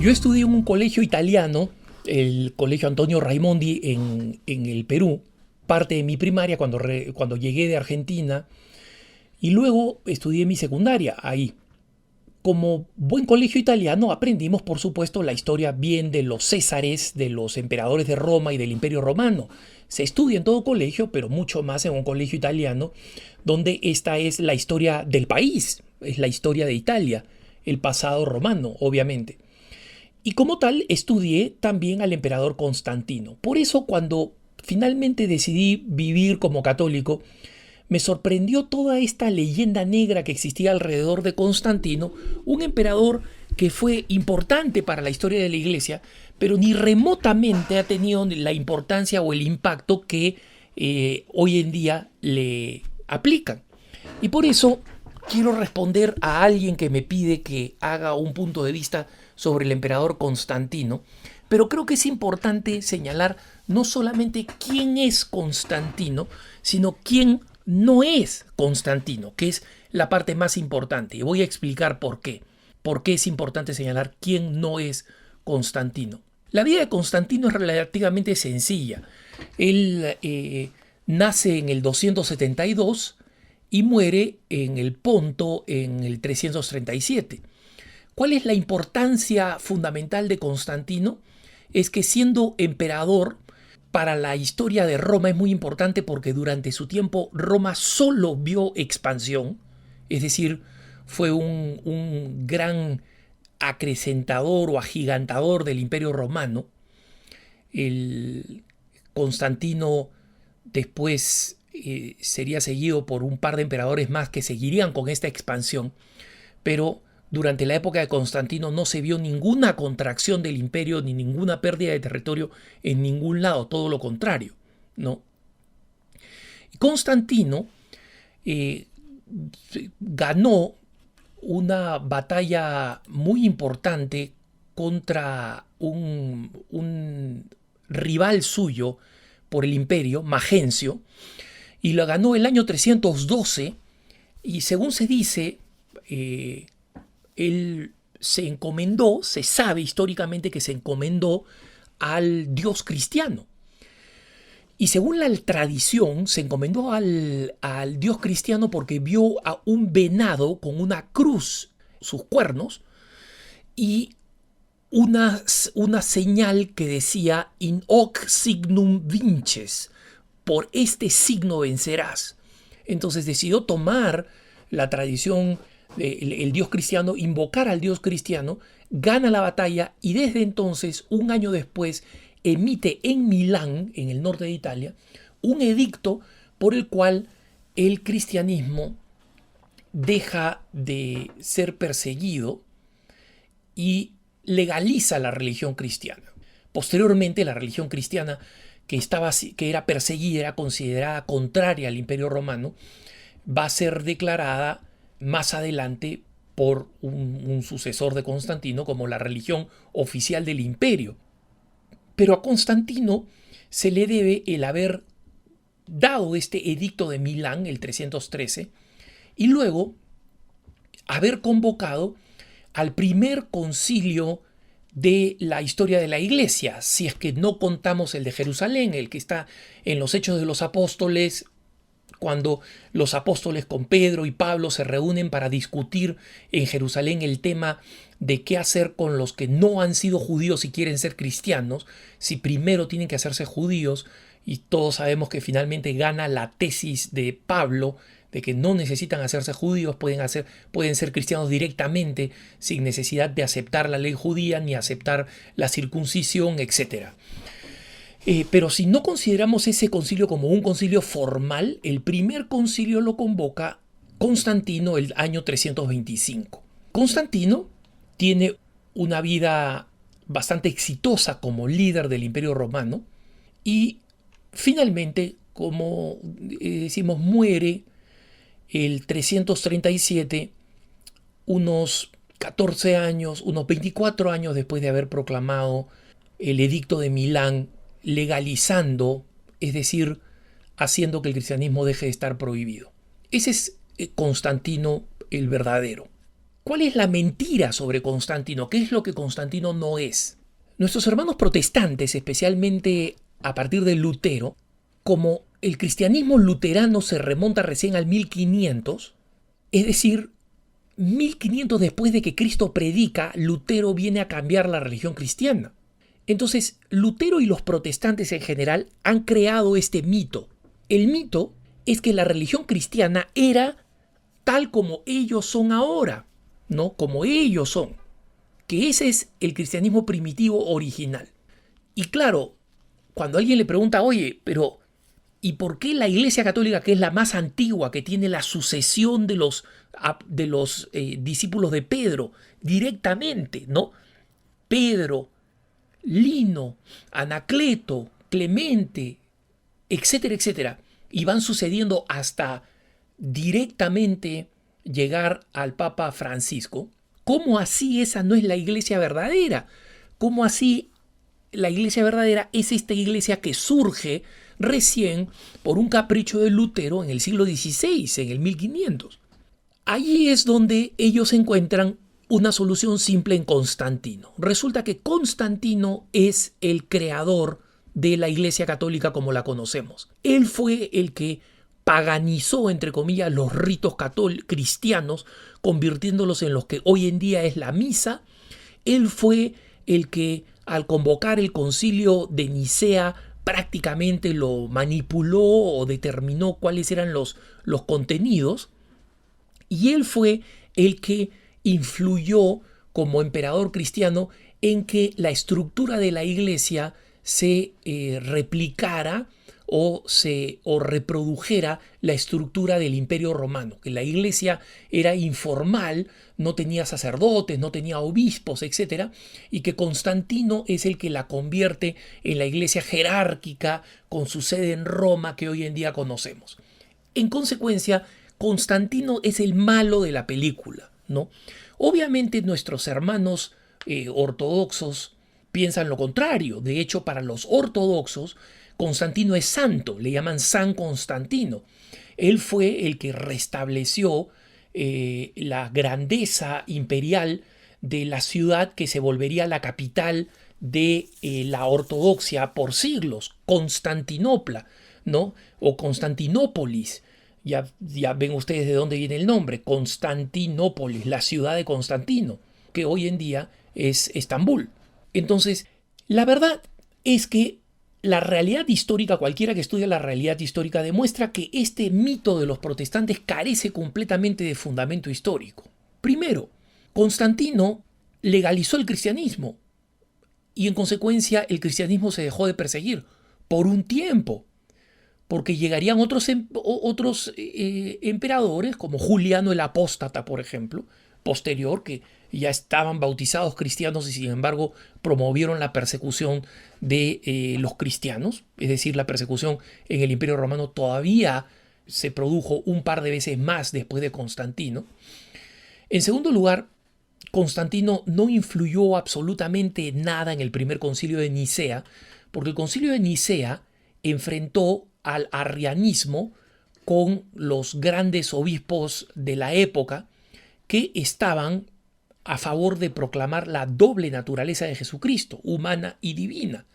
Yo estudié en un colegio italiano, el Colegio Antonio Raimondi en el Perú, parte de mi primaria cuando llegué de Argentina, y luego estudié mi secundaria ahí. Como buen colegio italiano aprendimos, por supuesto, la historia bien de los césares, de los emperadores de Roma y del Imperio Romano. Se estudia en todo colegio, pero mucho más en un colegio italiano, donde esta es la historia del país, es la historia de Italia, el pasado romano, obviamente. Y como tal, estudié también al emperador Constantino. Por eso, cuando finalmente decidí vivir como católico, me sorprendió toda esta leyenda negra que existía alrededor de Constantino, un emperador que fue importante para la historia de la Iglesia, pero ni remotamente ha tenido la importancia o el impacto que hoy en día le aplican. Y por eso quiero responder a alguien que me pide que haga un punto de vista sobre el emperador Constantino, pero creo que es importante señalar no solamente quién es Constantino, sino quién no es Constantino, que es la parte más importante. Y voy a explicar por qué. Por qué es importante señalar quién no es Constantino. La vida de Constantino es relativamente sencilla. Él nace en el 272 y muere en el Ponto en el 337. ¿Cuál es la importancia fundamental de Constantino? Es que siendo emperador, para la historia de Roma es muy importante porque durante su tiempo Roma solo vio expansión, es decir, fue un gran acrecentador o agigantador del Imperio Romano. El Constantino después sería seguido por un par de emperadores más que seguirían con esta expansión, pero durante la época de Constantino no se vio ninguna contracción del imperio ni ninguna pérdida de territorio en ningún lado, todo lo contrario, ¿no? Constantino ganó una batalla muy importante contra un rival suyo por el imperio, Magencio, y la ganó el año 312 y según se dice, él se encomendó, se sabe históricamente que se encomendó al dios cristiano. Y según la tradición, se encomendó al dios cristiano porque vio a un venado con una cruz, sus cuernos, y una señal que decía in hoc signum vinces, por este signo vencerás. Entonces decidió tomar la tradición el dios cristiano, invocar al dios cristiano, gana la batalla y desde entonces, un año después, emite en Milán, en el norte de Italia, un edicto por el cual el cristianismo deja de ser perseguido y legaliza la religión cristiana. Posteriormente, la religión cristiana que era perseguida, era considerada contraria al Imperio Romano, va a ser declarada más adelante por un sucesor de Constantino como la religión oficial del imperio. Pero a Constantino se le debe el haber dado este edicto de Milán, el 313, y luego haber convocado al primer concilio de la historia de la Iglesia, si es que no contamos el de Jerusalén, el que está en los Hechos de los Apóstoles, cuando los apóstoles con Pedro y Pablo se reúnen para discutir en Jerusalén el tema de qué hacer con los que no han sido judíos y quieren ser cristianos, si primero tienen que hacerse judíos, y todos sabemos que finalmente gana la tesis de Pablo de que no necesitan hacerse judíos, pueden ser cristianos directamente sin necesidad de aceptar la ley judía ni aceptar la circuncisión, etc. Pero si no consideramos ese concilio como un concilio formal, el primer concilio lo convoca Constantino el año 325. Constantino tiene una vida bastante exitosa como líder del Imperio Romano y finalmente, como decimos, muere el 337, unos 14 años, unos 24 años después de haber proclamado el edicto de Milán, legalizando, es decir, haciendo que el cristianismo deje de estar prohibido. Ese es Constantino el verdadero. ¿Cuál es la mentira sobre Constantino? ¿Qué es lo que Constantino no es? Nuestros hermanos protestantes, especialmente a partir de Lutero, como el cristianismo luterano se remonta recién al 1500, es decir, 1500 después de que Cristo predica, Lutero viene a cambiar la religión cristiana. Entonces, Lutero y los protestantes en general han creado este mito. El mito es que la religión cristiana era tal como ellos son ahora, ¿no? Como ellos son. Que ese es el cristianismo primitivo original. Y claro, cuando alguien le pregunta, oye, pero ¿y por qué la Iglesia Católica, que es la más antigua, que tiene la sucesión de los discípulos de Pedro directamente, ¿no? Pedro, Lino, Anacleto, Clemente, etcétera, etcétera, y van sucediendo hasta directamente llegar al Papa Francisco? ¿Cómo así esa no es la iglesia verdadera? ¿Cómo así la iglesia verdadera es esta iglesia que surge recién por un capricho de Lutero en el siglo XVI, en el 1500? Allí es donde ellos encuentran una solución simple en Constantino. Resulta que Constantino es el creador de la Iglesia Católica como la conocemos. Él fue el que paganizó, entre comillas, los ritos cristianos, convirtiéndolos en los que hoy en día es la misa. Él fue el que, al convocar el concilio de Nicea, prácticamente lo manipuló o determinó cuáles eran los contenidos. Y él fue el que influyó como emperador cristiano en que la estructura de la iglesia se replicara o reprodujera la estructura del Imperio Romano, que la iglesia era informal, no tenía sacerdotes, no tenía obispos, etc., y que Constantino es el que la convierte en la iglesia jerárquica con su sede en Roma que hoy en día conocemos. En consecuencia, Constantino es el malo de la película, ¿no? Obviamente nuestros hermanos ortodoxos piensan lo contrario. De hecho, para los ortodoxos, Constantino es santo, le llaman San Constantino. Él fue el que restableció la grandeza imperial de la ciudad que se volvería la capital de la ortodoxia por siglos, Constantinopla, ¿no? O Constantinópolis. Ya ven ustedes de dónde viene el nombre, Constantinópolis, la ciudad de Constantino, que hoy en día es Estambul. Entonces, la verdad es que la realidad histórica, cualquiera que estudie la realidad histórica, demuestra que este mito de los protestantes carece completamente de fundamento histórico. Primero, Constantino legalizó el cristianismo y en consecuencia el cristianismo se dejó de perseguir por un tiempo, porque llegarían otros emperadores, como Juliano el Apóstata, por ejemplo, posterior, que ya estaban bautizados cristianos y sin embargo promovieron la persecución de los cristianos, es decir, la persecución en el Imperio Romano todavía se produjo un par de veces más después de Constantino. En segundo lugar, Constantino no influyó absolutamente nada en el primer concilio de Nicea, porque el concilio de Nicea enfrentó al arrianismo con los grandes obispos de la época que estaban a favor de proclamar la doble naturaleza de Jesucristo, humana y divina.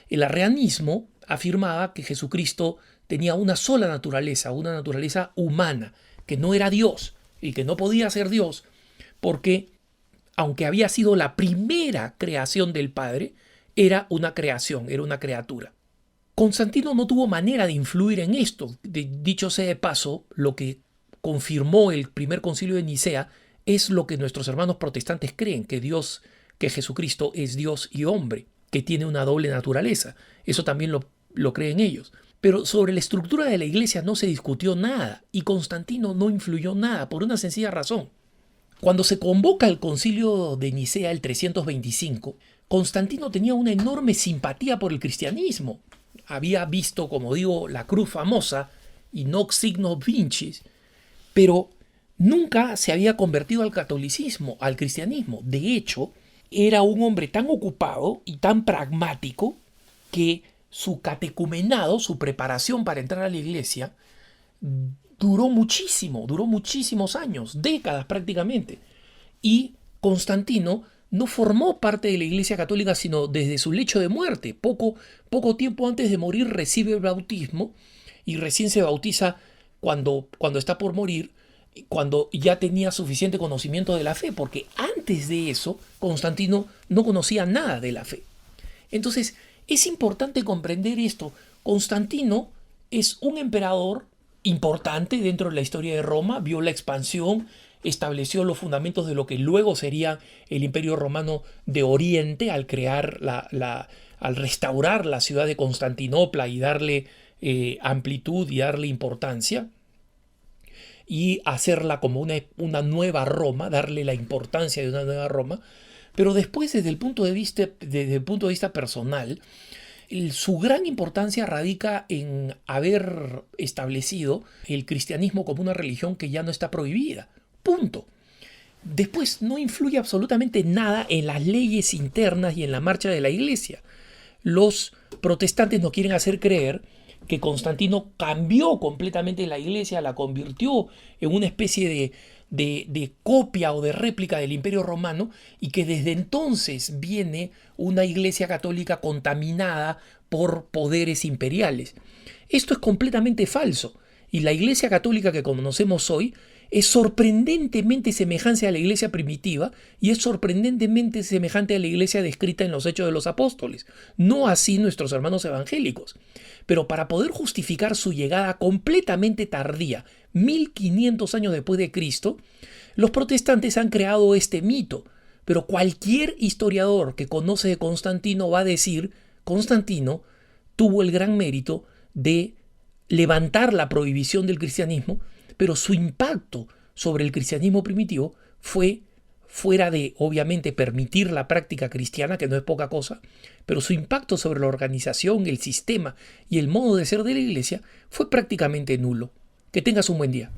El arrianismo afirmaba que Jesucristo tenía una sola naturaleza, una naturaleza humana, que no era Dios y que no podía ser Dios, porque aunque había sido la primera creación del Padre, era una creación, era una criatura. Constantino no tuvo manera de influir en esto. Dicho sea de paso, lo que confirmó el primer concilio de Nicea es lo que nuestros hermanos protestantes creen, que Jesucristo es Dios y hombre, que tiene una doble naturaleza. Eso también lo creen ellos. Pero sobre la estructura de la iglesia no se discutió nada y Constantino no influyó nada por una sencilla razón. Cuando se convoca el concilio de Nicea el 325, Constantino tenía una enorme simpatía por el cristianismo. Había visto, como digo, la cruz famosa y Nox signo vincis, pero nunca se había convertido al catolicismo, al cristianismo. De hecho, era un hombre tan ocupado y tan pragmático que su catecumenado, su preparación para entrar a la iglesia, duró muchísimos años, décadas prácticamente. Y Constantino no formó parte de la Iglesia Católica sino desde su lecho de muerte. Poco tiempo antes de morir recibe el bautismo y recién se bautiza cuando está por morir, cuando ya tenía suficiente conocimiento de la fe, porque antes de eso Constantino no conocía nada de la fe. Entonces es importante comprender esto. Constantino es un emperador importante dentro de la historia de Roma, vio la expansión, estableció los fundamentos de lo que luego sería el Imperio Romano de Oriente al crear al restaurar la ciudad de Constantinopla y darle amplitud y darle importancia y hacerla como una nueva Roma, darle la importancia de una nueva Roma. Pero después, desde el punto de vista personal, su gran importancia radica en haber establecido el cristianismo como una religión que ya no está prohibida. Punto. Después no influye absolutamente nada en las leyes internas y en la marcha de la iglesia. Los protestantes nos quieren hacer creer que Constantino cambió completamente la iglesia, la convirtió en una especie de copia o de réplica del Imperio Romano, y que desde entonces viene una iglesia católica contaminada por poderes imperiales. Esto es completamente falso, y la iglesia católica que conocemos hoy es sorprendentemente semejante a la iglesia primitiva y es sorprendentemente semejante a la iglesia descrita en los Hechos de los Apóstoles. No así nuestros hermanos evangélicos. Pero para poder justificar su llegada completamente tardía, 1500 años después de Cristo, los protestantes han creado este mito. Pero cualquier historiador que conoce de Constantino va a decir: Constantino tuvo el gran mérito de levantar la prohibición del cristianismo, pero su impacto sobre el cristianismo primitivo fue, fuera de, obviamente, permitir la práctica cristiana, que no es poca cosa, pero su impacto sobre la organización, el sistema y el modo de ser de la iglesia fue prácticamente nulo. Que tengas un buen día.